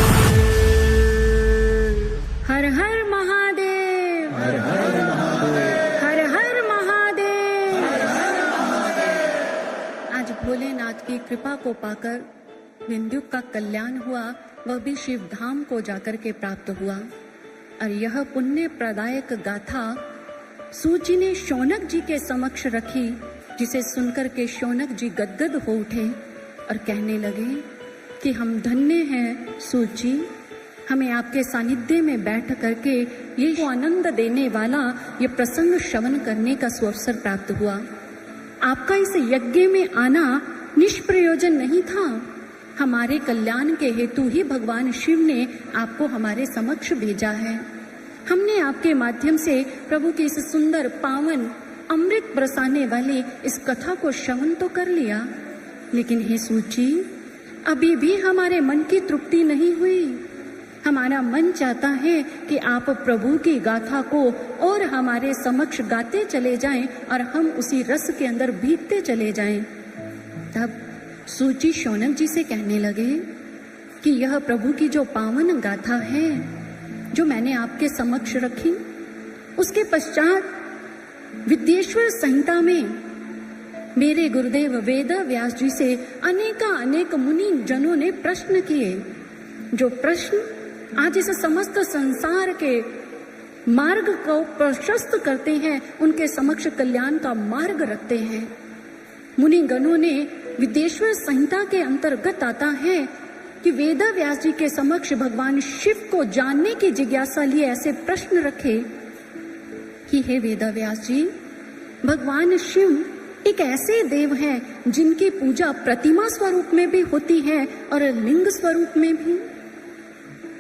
हर हर महादेव, हर हर महादेव। हर हर महादेव। आज भोलेनाथ की कृपा को पाकर विंध्युक का कल्याण हुआ, वह भी शिव धाम को जाकर के प्राप्त हुआ। और यह पुण्य प्रदायक गाथा सूची ने शौनक जी के समक्ष रखी, जिसे सुनकर के शौनक जी गदगद हो उठे और कहने लगे कि हम धन्य हैं सूची, हमें आपके सानिध्य में बैठ करके ये जो आनंद देने वाला ये प्रसंग श्रवण करने का सुअवसर प्राप्त हुआ। आपका इस यज्ञ में आना निष्प्रयोजन नहीं था, हमारे कल्याण के हेतु ही भगवान शिव ने आपको हमारे समक्ष भेजा है। हमने आपके माध्यम से प्रभु की इस सुंदर पावन अमृत बरसाने वाली इस कथा को श्रवण तो कर लिया, लेकिन हे सूची, अभी भी हमारे मन की तृप्ति नहीं हुई। हमारा मन चाहता है कि आप प्रभु की गाथा को और हमारे समक्ष गाते चले जाएं और हम उसी रस के अंदर भीगते चले जाएं। तब सूची शौनक जी से कहने लगे कि यह प्रभु की जो पावन गाथा है, जो मैंने आपके समक्ष रखी, उसके पश्चात विद्येश्वर संहिता में मेरे गुरुदेव वेद व्यास जी से अनेक मुनि जनों ने प्रश्न किए, जो प्रश्न आज इस समस्त संसार के मार्ग को प्रशस्त करते हैं, उनके समक्ष कल्याण का मार्ग रखते हैं। मुनि गणों ने विद्येश्वर संहिता के अंतर्गत आता है कि वेद व्यास जी के समक्ष भगवान शिव को जानने की जिज्ञासा लिए ऐसे प्रश्न रखे कि हे वेद व्यास जी, भगवान शिव एक ऐसे देव हैं जिनकी पूजा प्रतिमा स्वरूप में भी होती है और लिंग स्वरूप में भी।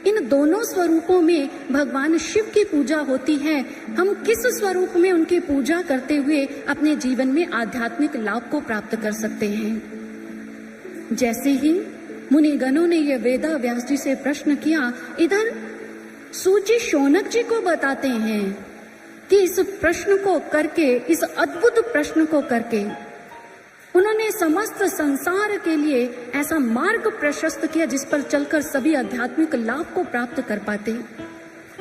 इन दोनों स्वरूपों में भगवान शिव की पूजा होती है। हम किस स्वरूप में उनकी पूजा करते हुए अपने जीवन में आध्यात्मिक लाभ को प्राप्त कर सकते हैं? जैसे ही मुनिगणों ने यह वेद व्यास जी से प्रश्न किया, इधर सूची शौनक जी को बताते हैं कि इस प्रश्न को करके, इस अद्भुत प्रश्न को करके उन्होंने समस्त संसार के लिए ऐसा मार्ग प्रशस्त किया जिस पर चलकर सभी आध्यात्मिक लाभ को प्राप्त कर पाते।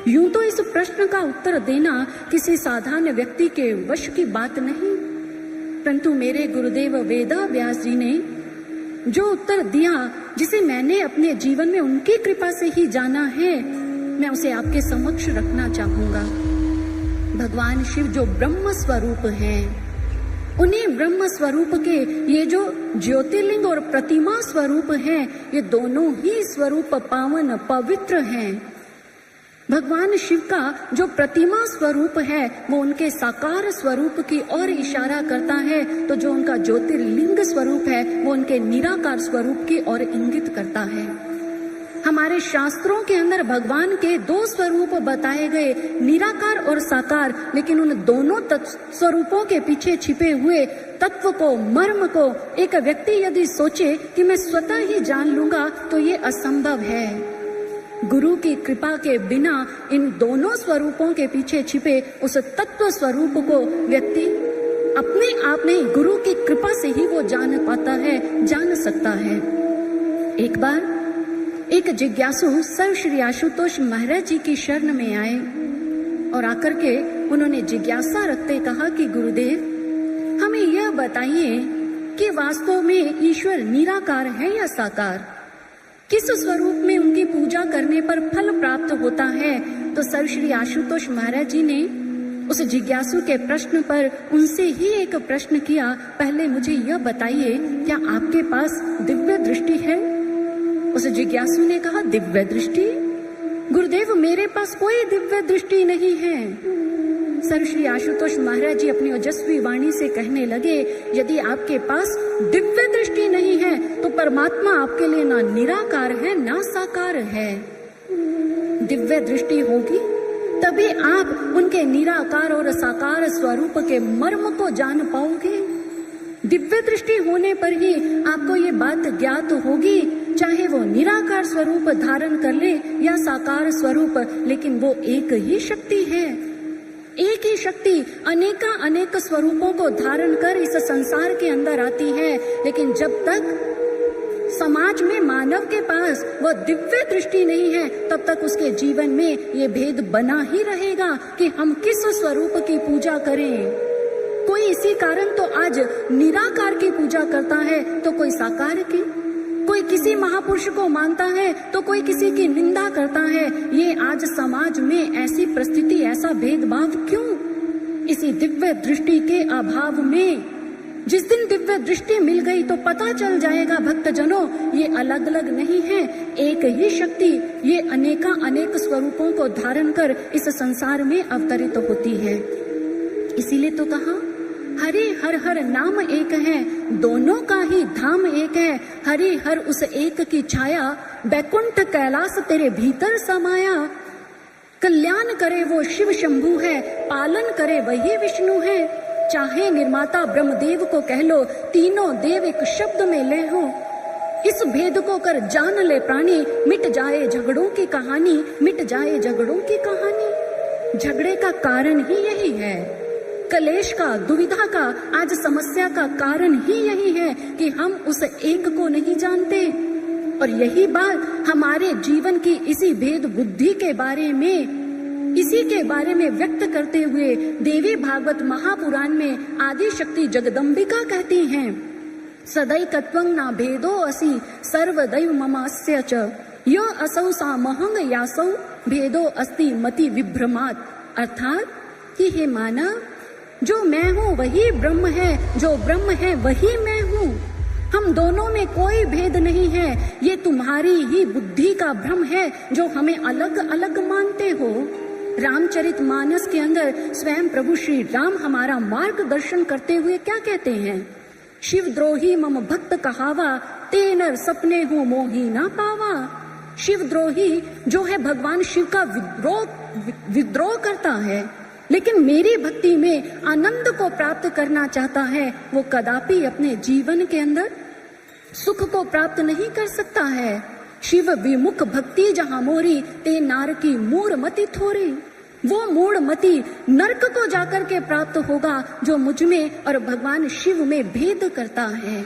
यूं तो इस प्रश्न का उत्तर देना किसी साधारण व्यक्ति के वश की बात नहीं, परंतु मेरे गुरुदेव वेद व्यास जी ने जो उत्तर दिया, जिसे मैंने अपने जीवन में उनकी कृपा से ही जाना है, मैं उसे आपके समक्ष रखना चाहूंगा। भगवान शिव जो ब्रह्म स्वरूप हैं, उन्हीं ब्रह्म स्वरूप के ये जो ज्योतिर्लिंग और प्रतिमा स्वरूप हैं, ये दोनों ही स्वरूप पावन पवित्र हैं। भगवान शिव का जो प्रतिमा स्वरूप है वो उनके साकार स्वरूप की ओर इशारा करता है, तो जो उनका ज्योतिर्लिंग स्वरूप है वो उनके निराकार स्वरूप की ओर इंगित करता है। हमारे शास्त्रों के अंदर भगवान के दो स्वरूप बताए गए, निराकार और साकार, लेकिन उन दोनों स्वरूपों के पीछे छिपे हुए तत्व को, मर्म को एक व्यक्ति यदि सोचे कि मैं स्वतः ही जान लूंगा तो ये असंभव है। गुरु की कृपा के बिना इन दोनों स्वरूपों के पीछे छिपे उस तत्व स्वरूप को व्यक्ति अपने आप में गुरु की कृपा से ही वो जान पाता है, जान सकता है। एक बार एक जिज्ञासु सर श्री आशुतोष महाराज जी की शरण में आए और आकर के उन्होंने जिज्ञासा रखते कहा कि गुरुदेव, हमें यह बताइए कि वास्तव में ईश्वर निराकार है या साकार? किस स्वरूप में उनकी पूजा करने पर फल प्राप्त होता है? तो सर श्री आशुतोष महाराज जी ने उस जिज्ञासु के प्रश्न पर उनसे ही एक प्रश्न किया, पहले मुझे यह बताइए, क्या आपके पास दिव्य दृष्टि है? उस जिज्ञासु ने कहा, दिव्य दृष्टि? गुरुदेव, मेरे पास कोई दिव्य दृष्टि नहीं है। सर श्री आशुतोष महाराज जी अपनी ओजस्वी वाणी से कहने लगे, यदि आपके पास दिव्य दृष्टि नहीं है तो परमात्मा आपके लिए ना निराकार है ना साकार है। दिव्य दृष्टि होगी तभी आप उनके निराकार और साकार स्वरूप के मर्म को जान पाओगे। दिव्य दृष्टि होने पर ही आपको ये बात ज्ञात होगी, चाहे वो निराकार स्वरूप धारण कर ले या साकार स्वरूप, लेकिन वो एक ही शक्ति है। एक ही शक्ति अनेक स्वरूपों को धारण कर इस संसार के अंदर आती है, लेकिन जब तक समाज में मानव के पास वह दिव्य दृष्टि नहीं है, तब तक उसके जीवन में ये भेद बना ही रहेगा कि हम किस स्वरूप की पूजा करें। कोई इसी कारण तो आज निराकार की पूजा करता है तो कोई साकार की, कोई किसी महापुरुष को मानता है तो कोई किसी की निंदा करता है। ये आज समाज में ऐसी परिस्थिति, ऐसा भेदभाव क्यों? इसी दिव्य दृष्टि के अभाव में। जिस दिन दिव्य दृष्टि मिल गई तो पता चल जाएगा भक्तजनों, ये अलग अलग नहीं है, एक ही शक्ति ये अनेक स्वरूपों को धारण कर इस संसार में अवतरित होती है। इसीलिए तो कहा, हरि हर हर नाम एक है, दोनों का ही धाम एक है। हरि हर उस एक की छाया, बैकुंठ कैलाश तेरे भीतर समाया। कल्याण करे वो शिव शंभु है, पालन करे वही विष्णु है। चाहे निर्माता ब्रह्मदेव को कह लो, तीनों देव एक शब्द में ले हो। इस भेद को कर जान ले प्राणी, मिट जाए झगड़ों की कहानी, मिट जाए झगड़ों की कहानी। झगड़े का कारण ही यही है, कलेश का, दुविधा का, आज समस्या का कारण ही यही है कि हम उस एक को नहीं जानते। और यही बात हमारे जीवन की इसी भेद बुद्धि के बारे में, इसी के बारे में व्यक्त करते हुए देवी भागवत महापुराण में आदि शक्ति जगदम्बिका कहती हैं, सदैकत्वं न भेदो असि सर्वदैव ममास्य च, यो असौ सा महंग यासौ भेदो अस्ति मति विभ्रमात्। अर्थात कि हे मानव, जो मैं हूँ वही ब्रह्म है, जो ब्रह्म है वही मैं हूँ। हम दोनों में कोई भेद नहीं है। ये तुम्हारी ही बुद्धि का भ्रम है जो हमें अलग अलग मानते हो। रामचरितमानस के अंदर स्वयं प्रभु श्री राम हमारा मार्गदर्शन करते हुए क्या कहते हैं, शिवद्रोही मम भक्त कहावा, तेनर सपने हो मोही ना पावा। शिवद्रोही जो है भगवान शिव का विद्रोह करता है, लेकिन मेरी भक्ति में आनंद को प्राप्त करना चाहता है, वो कदापि अपने जीवन के अंदर सुख को प्राप्त नहीं कर सकता है। शिव विमुख भक्ति जहाँ मोरी, ते नार की मूढ़ मति थोरी। वो मूढ़ मति नरक को जाकर के प्राप्त होगा जो मुझ में और भगवान शिव में भेद करता है।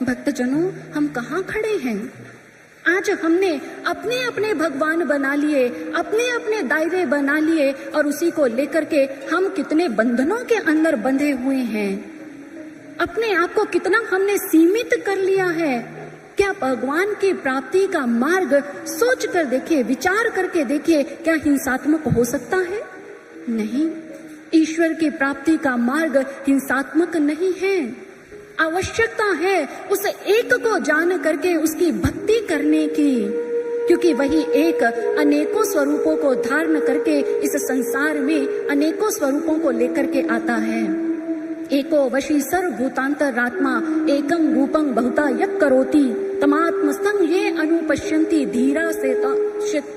भक्तजनों, हम कहाँ खड़े हैं? आज हमने अपने अपने भगवान बना लिए, अपने अपने दायरे बना लिए, और उसी को लेकर के हम कितने बंधनों के अंदर बंधे हुए हैं। अपने आप को कितना हमने सीमित कर लिया है। क्या भगवान की प्राप्ति का मार्ग सोच कर देखिए, विचार करके देखिए, क्या हिंसात्मक हो सकता है? नहीं, ईश्वर की प्राप्ति का मार्ग हिंसात्मक नहीं है। आवश्यकता है उस एक को जान करके उसकी भक्ति करने की, क्योंकि वही एक अनेकों स्वरूपों को धारण करके इस संसार में अनेकों स्वरूपों को लेकर के आता है। एको वशी सर्वभूतांतरात्मा एकं रूपं बहुता यत् करोति तमात्मस्थं ये अनुपश्यन्ति धीरा से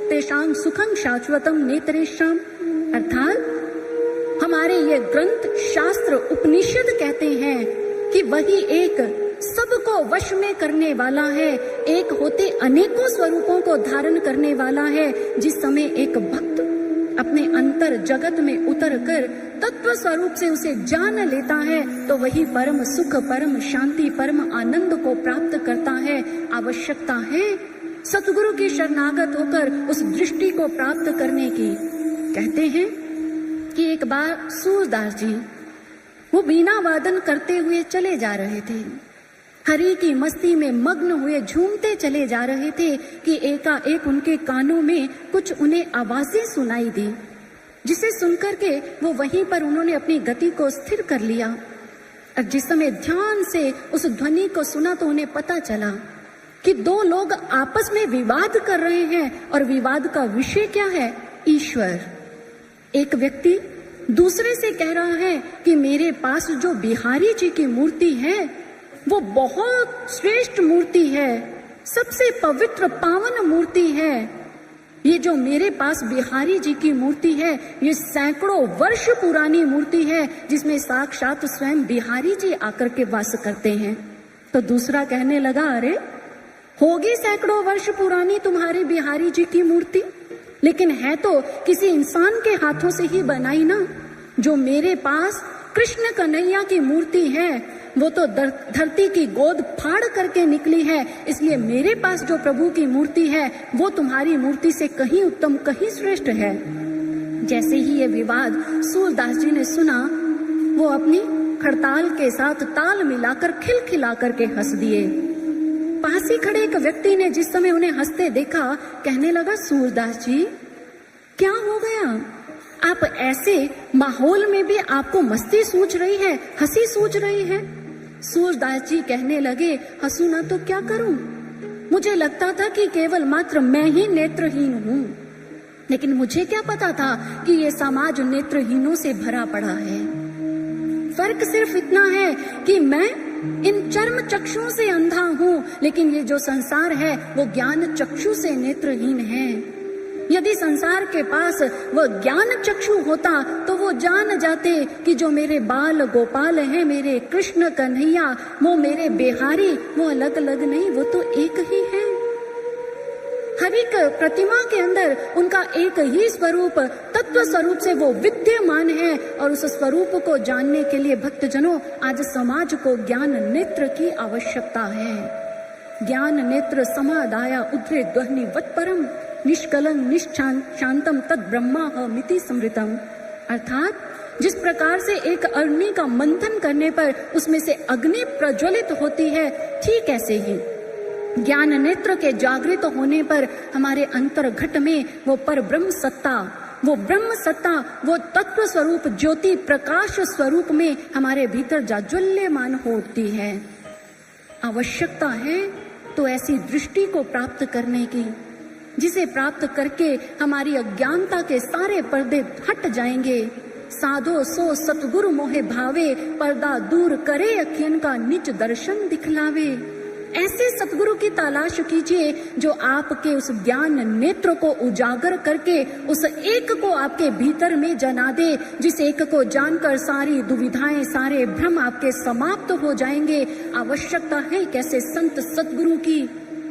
तेषां सुखं शाश्वतं नेत्रेषां। अर्थात हमारे ये ग्रंथ, शास्त्र, उपनिषद कहते हैं कि वही एक सबको वश में करने वाला है, एक होते अनेकों स्वरूपों को धारण करने वाला है। जिस समय एक भक्त अपने अंतर जगत में उतर कर तत्व स्वरूप से उसे जान लेता है, तो वही परम सुख, परम शांति, परम आनंद को प्राप्त करता है। आवश्यकता है सतगुरु की शरणागत होकर उस दृष्टि को प्राप्त करने की। कहते हैं कि एक बार सूरदास जी वो बीना वादन करते हुए चले जा रहे थे। हरि की मस्ती में मग्न हुए झूमते चले जा रहे थे कि एकाएक उनके कानों में कुछ उन्हें आवाजें सुनाई दी, जिसे सुनकर के वो वहीं पर उन्होंने अपनी गति को स्थिर कर लिया। और जिस समय ध्यान से उस ध्वनि को सुना तो उन्हें पता चला कि दो लोग आपस में विवाद कर रहे हैं, और विवाद का विषय क्या है? ईश्वर। एक व्यक्ति दूसरे से कह रहा है कि मेरे पास जो बिहारी जी की मूर्ति है वो बहुत श्रेष्ठ मूर्ति है, सबसे पवित्र पावन मूर्ति है। ये जो मेरे पास बिहारी जी की मूर्ति है ये सैकड़ों वर्ष पुरानी मूर्ति है, जिसमें साक्षात स्वयं बिहारी जी आकर के वास करते हैं। तो दूसरा कहने लगा, अरे होगी सैकड़ों वर्ष पुरानी तुम्हारी बिहारी जी की मूर्ति, लेकिन है तो किसी इंसान के हाथों से ही बनाई ना। जो मेरे पास कृष्ण कन्हैया की मूर्ति है वो तो धरती की गोद फाड़ करके निकली है, इसलिए मेरे पास जो प्रभु की मूर्ति है वो तुम्हारी मूर्ति से कहीं उत्तम, कहीं श्रेष्ठ है। जैसे ही ये विवाद सूरदास जी ने सुना, वो अपनी खड़ताल के साथ ताल मिलाकर खिलखिला करके हंस दिए। पास ही खड़े एक व्यक्ति ने जिस समय उन्हें हंसते देखा, कहने लगा, सूरदास जी क्या हो गया? आप ऐसे माहौल में भी आपको मस्ती सूझ रही है, हंसी सूझ रही है? सूरदास जी कहने लगे, हंसू ना तो क्या करूं? मुझे लगता था कि केवल मात्र मैं ही नेत्रहीन हूं, लेकिन मुझे क्या पता था कि ये समाज नेत्रहीनों से भरा पड़ा है। फर्क सिर्फ इतना है कि मैं इन चर्म चक्षुओं से अंधा हूं, लेकिन ये जो संसार है वो ज्ञान चक्षु से नेत्रहीन है। यदि संसार के पास वो ज्ञान चक्षु होता तो वो जान जाते कि जो मेरे बाल गोपाल हैं, मेरे कृष्ण कन्हैया, वो मेरे बिहारी, वो अलग अलग नहीं, वो तो एक ही है। हर एक प्रतिमा के अंदर उनका एक ही स्वरूप, तत्व स्वरूप से वो विद्यमान है। और उस स्वरूप को जानने के लिए भक्तजनों आज समाज को ज्ञान नेत्र की आवश्यकता है। ज्ञान नेत्र समादाया उद्रे ध्वनि वत्परम निष्कलं निशांतम तद ब्रह्मा मिति समृतम। अर्थात जिस प्रकार से एक अग्नि का मंथन करने पर उसमें से अग्नि प्रज्वलित होती है, ठीक ऐसे ही ज्ञान नेत्र के जागृत होने पर हमारे अंतर्घट में वो पर ब्रह्म सत्ता, वो ब्रह्म सत्ता, वो तत्व स्वरूप ज्योति प्रकाश स्वरूप में हमारे भीतर जाज्वल्यमान होती है। आवश्यकता है तो ऐसी दृष्टि को प्राप्त करने की, जिसे प्राप्त करके हमारी अज्ञानता के सारे पर्दे हट जाएंगे। साधो सो सतगुरु मोहे भावे, पर्दा दूर करे अखियन का निज दर्शन दिखलावे। ऐसे सतगुरु की तलाश कीजिए जो आपके उस ज्ञान नेत्र को उजागर करके उस एक को आपके भीतर में जना दे, जिस एक को जानकर सारी दुविधाएं, सारे भ्रम आपके समाप्त हो जाएंगे। आवश्यकता है कैसे संत सतगुरु की।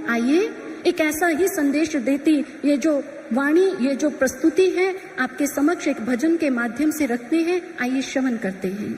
आइए एक ऐसा ही संदेश देती ये जो वाणी, ये जो प्रस्तुति है आपके समक्ष एक भजन के माध्यम से रखते हैं। आइए श्रवण करते हैं।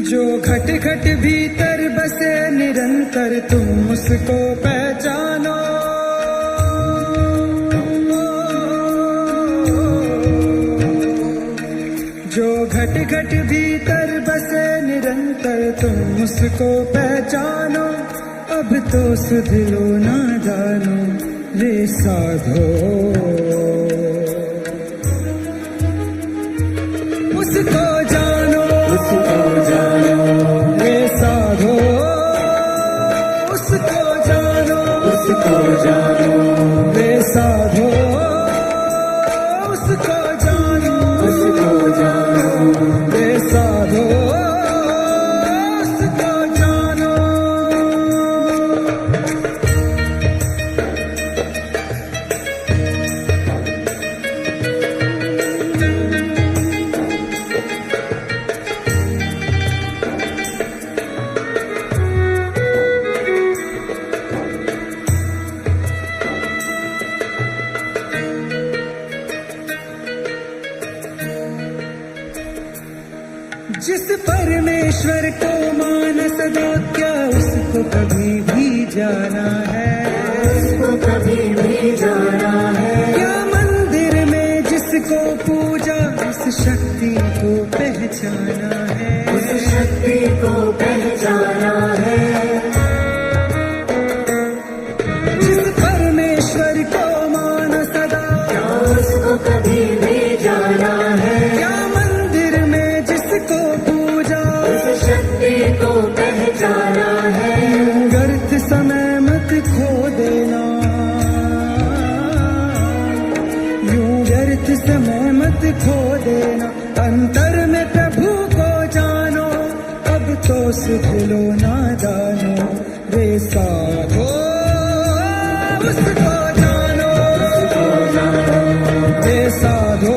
जो घट घट भीतर बसे निरंतर तुम उसको पहचानो। जो घट घट भीतर बसे निरंतर तुम उसको पहचानो। अब तो सुध लो ना जानो रे साधो, उसको जानो, उसको जानो रे साधो, उसको जानो, उसको जानो रे साधो, उसको जानो, उसको जानो रे साधो, उसको जानो। कभी भी जाना है, उसको कभी भी जाना है। क्या मंदिर में जिसको पूजा उस शक्ति को पहचाना है, उस शक्ति को पहचाना है। जिस परमेश्वर को मानो सदा, क्या उसको कभी भी जाना है। क्या मंदिर में जिसको पूजा उस शक्ति को पहचाना है। व्यर्थ समय मत खो देना, यूं व्यर्थ समय मत खो देना। अंतर में प्रभु को जानो, अब तो सुध लो नादानो। रे साधो उसको जानो, रे साधो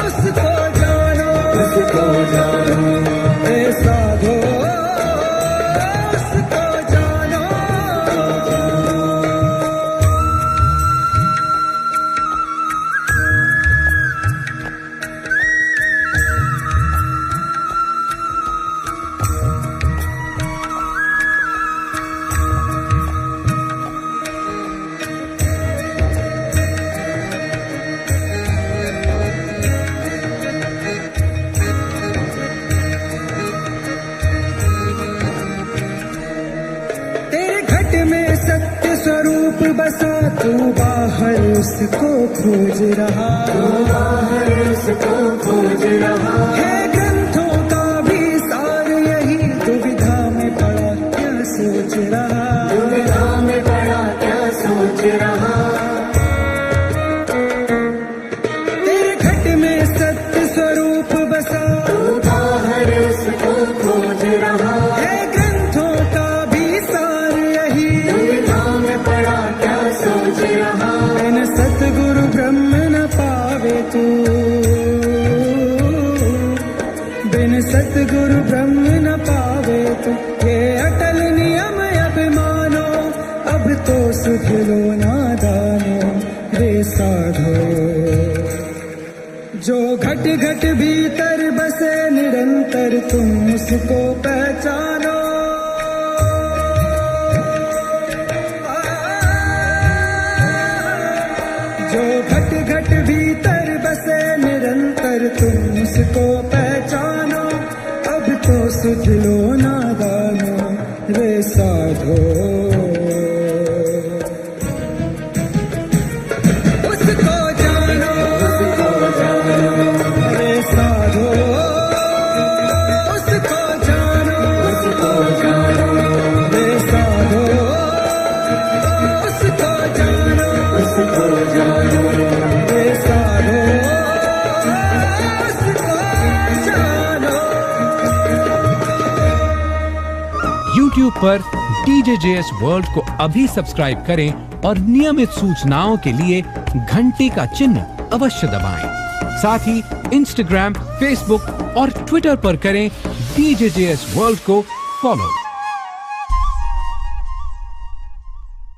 उसको जानो, उसको जानो। रे साधो उसको जानो। तेरे घट में सत्य स्वरूप बसा, तू बाहर उसको खोज रहा, बाहर उसको खोज रहा है ग्रंथों का भी सार यही। दुविधा में पड़ा क्या सोच रहा, दुविधा में पड़ा क्या सोच रहा। तेरे घट में सत्य स्वरूप बसा, तू बाहर उसको खोज रहा है ग्रंथों का भी सार यही। दुविधा में पड़ा क्या सोच रहा। बिन सतगुरु ब्रह्म न पावे तू, बिन सतगुरु ब्रह्म न पावे तू। ये अटल नियम अब मानो, अब तो सुध लो नादानो। रे साधो जो घट घट भीतर बसे निरंतर, तुम उसको पहचानो। जो घट घट भीतर बसे निरंतर, तुम उसको पहचानो। अब तो सुध लो नादानो। रे साधो उसको जानो, रे साधो उसको जानो, रे साधो उसको जानो, उसको जानो। रे साधो उसको जानो। YouTube पर DJJS वर्ल्ड को अभी सब्सक्राइब करें और नियमित सूचनाओं के लिए घंटी का चिन्ह अवश्य दबाएं। साथ ही Instagram, Facebook और Twitter पर करें DJJS वर्ल्ड को फॉलो।